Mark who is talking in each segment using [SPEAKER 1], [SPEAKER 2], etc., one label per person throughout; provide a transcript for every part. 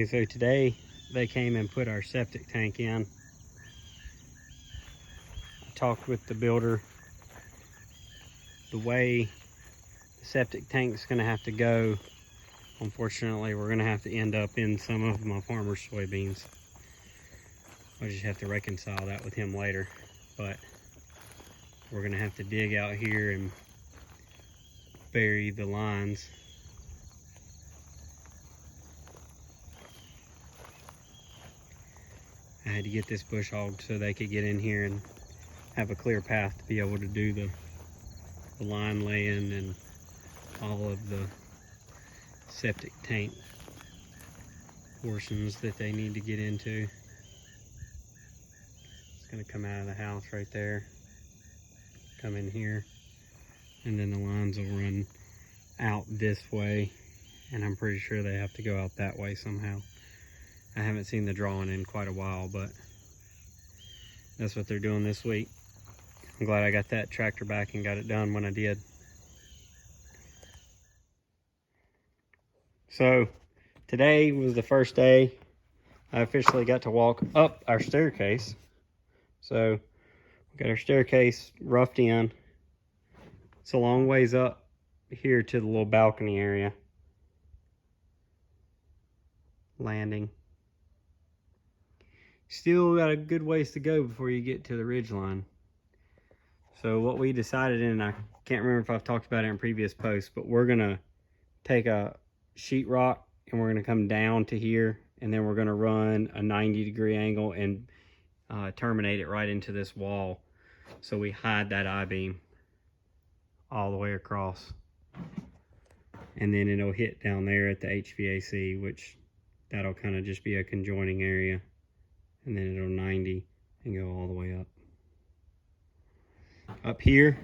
[SPEAKER 1] Okay, so today they came and put our septic tank in. I talked with the builder. The way the septic tank's gonna have to go, unfortunately, we're gonna have to end up in some of my farmer's soybeans. I'll just have to reconcile that with him later. But we're gonna have to dig out here and bury the lines. I had to get this bush hogged so they could get in here and have a clear path to be able to do the line laying and all of the septic tank portions that they need to get into. It's going to come out of the house right there, come in here, and then the lines will run out this way, and I'm pretty sure they have to go out that way somehow. I haven't seen the drawing in quite a while, but that's what they're doing this week. I'm glad I got that tractor back and got it done when I did. So today was the first day I officially got to walk up our staircase. So we got our staircase roughed in. It's a long ways up here to the little balcony area. Landing. Still got a good ways to go before you get to the ridge line. So what we decided, and I can't remember if I've talked about it in previous posts, but we're gonna take a sheetrock and we're gonna come down to here, and then we're gonna run a 90-degree angle and terminate it right into this wall, so we hide that I-beam all the way across, and then it'll hit down there at the HVAC, which that'll kind of just be a conjoining area, and then it'll 90 and go all the way up. Up here,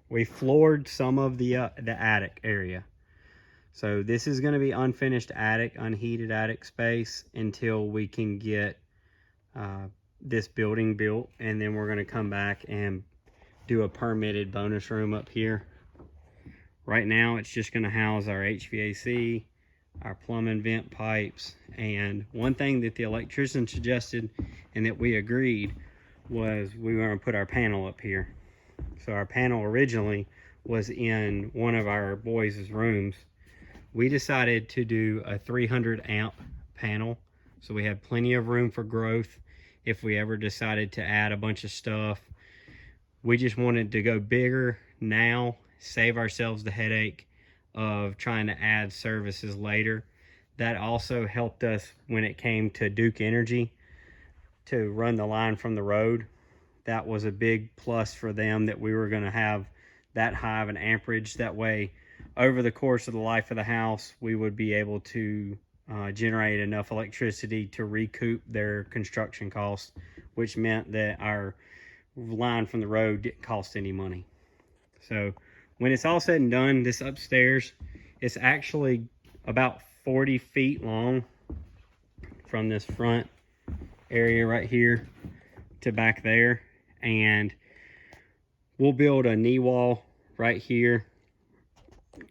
[SPEAKER 1] we floored some of the attic area. So this is going to be unfinished attic, unheated attic space until we can get this building built, and then we're going to come back and do a permitted bonus room up here. Right now, it's just going to house our HVAC, our plumbing vent pipes, and one thing that the electrician suggested and that we agreed was we were going to put our panel up here. So our panel originally was in one of our boys' rooms. We decided to do a 300 amp panel, so we had plenty of room for growth if we ever decided to add a bunch of stuff. We just wanted to go bigger now, save ourselves the headache of trying to add services later. That also helped us when it came to Duke Energy to run the line from the road. That was a big plus for them, that we were going to have that high of an amperage. That way, over the course of the life of the house, we would be able to generate enough electricity to recoup their construction costs, which meant that our line from the road didn't cost any money. So when it's all said and done, this upstairs, it's actually about 40 feet long from this front area right here to back there. And we'll build a knee wall right here,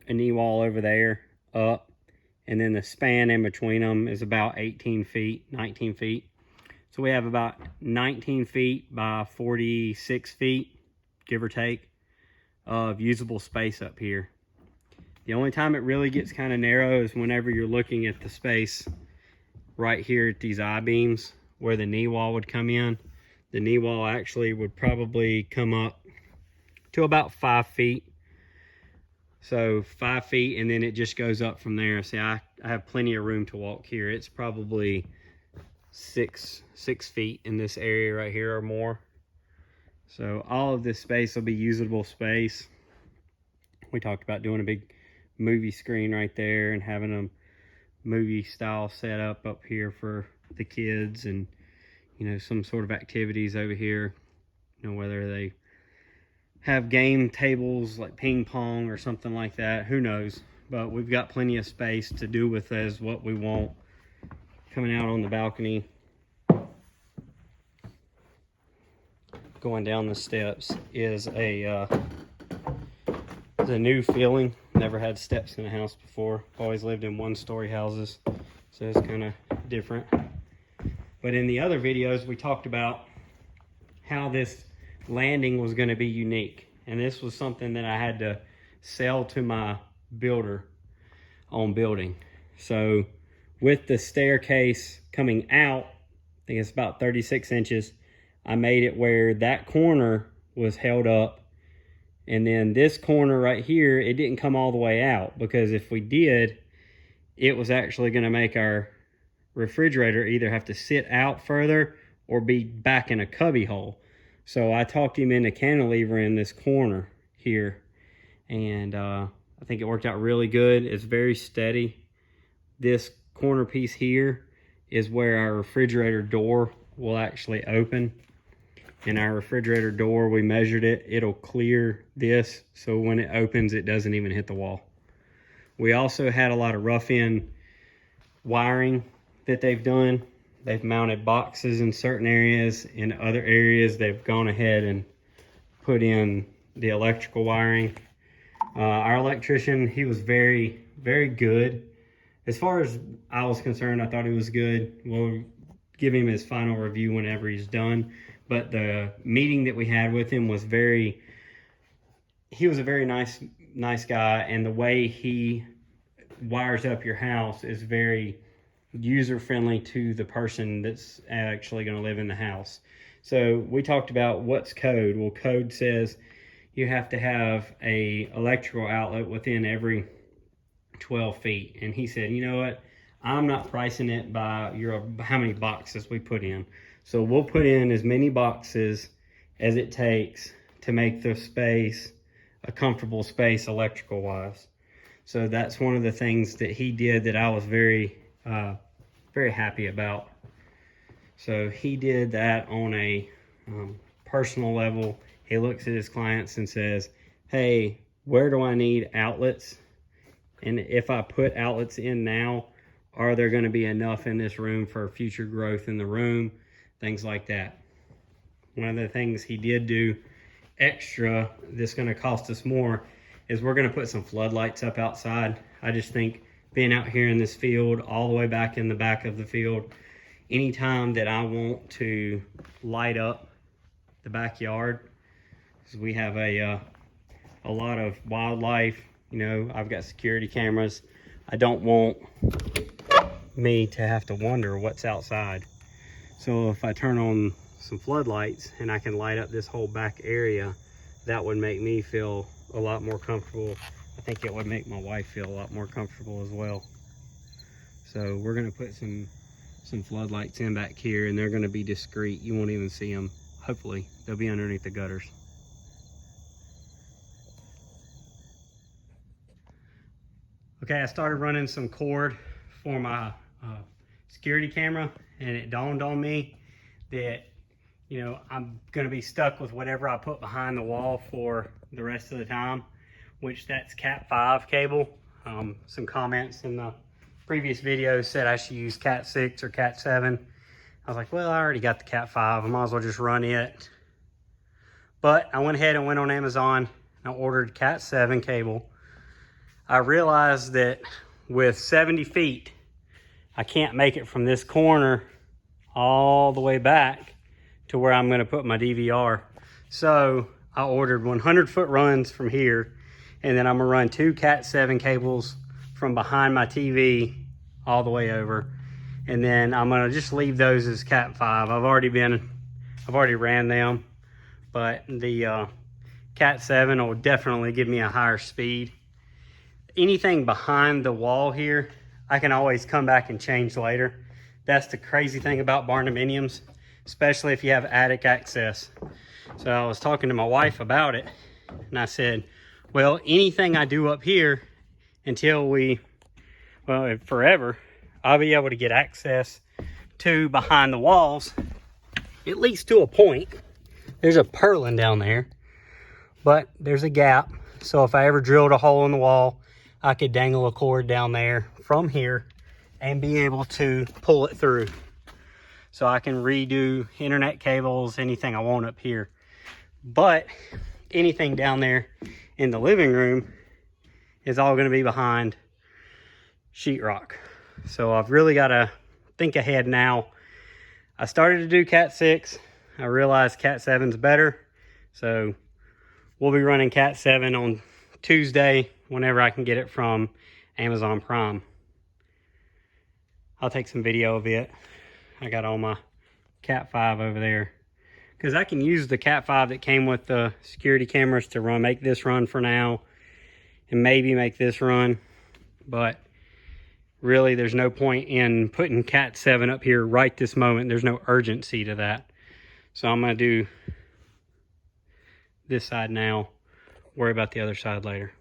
[SPEAKER 1] a knee wall over there, up, and then the span in between them is about 18 feet, 19 feet. So we have about 19 feet by 46 feet, give or take, of usable space up here. The only time it really gets kind of narrow is whenever you're looking at the space right here at these I-beams where the knee wall would come in. The knee wall actually would probably come up to about 5 feet. So 5 feet, and then it just goes up from there. See, I have plenty of room to walk here. It's probably six feet in this area right here or more. So all of this space will be usable space. We talked about doing a big movie screen right there and having a movie style setup up here for the kids, and you know, some sort of activities over here, you know, whether they have game tables like ping pong or something like that, who knows. But we've got plenty of space to do with as what we want. Coming out on the balcony, going down the steps is a new feeling. Never had steps in a house before. Always lived in one-story houses. So it's kind of different. But in the other videos, we talked about how this landing was going to be unique. And this was something that I had to sell to my builder on building. So with the staircase coming out, I think it's about 36 inches, I made it where that corner was held up. And then this corner right here, it didn't come all the way out, because if we did, it was actually going to make our refrigerator either have to sit out further or be back in a cubby hole. So I talked him into cantilevering this corner here, and I think it worked out really good. It's very steady. This corner piece here is where our refrigerator door will actually open. And our refrigerator door, we measured it, it'll clear this, so when it opens, it doesn't even hit the wall. We also had a lot of rough-in wiring that they've done. They've mounted boxes in certain areas. In other areas, they've gone ahead and put in the electrical wiring. Our electrician, he was very, very good. As far as I was concerned, I thought he was good. We'll give him his final review whenever he's done. But the meeting that we had with him was he was a very nice guy, and the way he wires up your house is very user-friendly to the person that's actually going to live in the house. So we talked about what's code. Well, code says you have to have a electrical outlet within every 12 feet. And he said, you know what? I'm not pricing it by how many boxes we put in. So we'll put in as many boxes as it takes to make the space a comfortable space electrical wise. So that's one of the things that he did that I was very happy about. So he did that on a personal level. He looks at his clients and says, hey, where do I need outlets? And if I put outlets in now, are there going to be enough in this room for future growth in the room? Things like that. One of the things he did do extra that's going to cost us more is we're going to put some floodlights up outside. I just think being out here in this field, all the way back in the back of the field, anytime that I want to light up the backyard, because we have a lot of wildlife, you know, I've got security cameras. I don't want me to have to wonder what's outside. So if I turn on some floodlights and I can light up this whole back area, that would make me feel a lot more comfortable. I think it would make my wife feel a lot more comfortable as well. So we're gonna put some floodlights in back here, and they're gonna be discreet. You won't even see them. Hopefully, they'll be underneath the gutters. Okay, I started running some cord for my security camera, and it dawned on me that, you know, I'm gonna be stuck with whatever I put behind the wall for the rest of the time, which that's Cat5 cable. Some comments in the previous video said I should use Cat6 or Cat7. I was like, well, I already got the Cat5. I might as well just run it. But I went ahead and went on Amazon and I ordered Cat7 cable. I realized that with 70 feet, I can't make it from this corner all the way back to where I'm gonna put my DVR. So I ordered 100-foot runs from here, and then I'm gonna run 2 Cat7 cables from behind my TV all the way over. And then I'm gonna just leave those as Cat5. I've already ran them, but the Cat7 will definitely give me a higher speed. Anything behind the wall here, I can always come back and change later. That's the crazy thing about barndominiums, especially if you have attic access. So I was talking to my wife about it, and I said, well, anything I do up here until forever, I'll be able to get access to behind the walls, at least to a point. There's a purlin down there, but there's a gap. So if I ever drilled a hole in the wall, I could dangle a cord down there from here and be able to pull it through. So I can redo internet cables, anything I want up here. But anything down there in the living room is all gonna be behind sheetrock. So I've really got to think ahead now. I started to do Cat 6. I realized Cat 7's better. So we'll be running Cat 7 on Tuesday whenever I can get it from Amazon Prime. I'll take some video of it. I got all my Cat 5 over there. Because I can use the Cat 5 that came with the security cameras to make this run for now. And maybe make this run. But really, there's no point in putting Cat 7 up here right this moment. There's no urgency to that. So I'm going to do this side now. Worry about the other side later.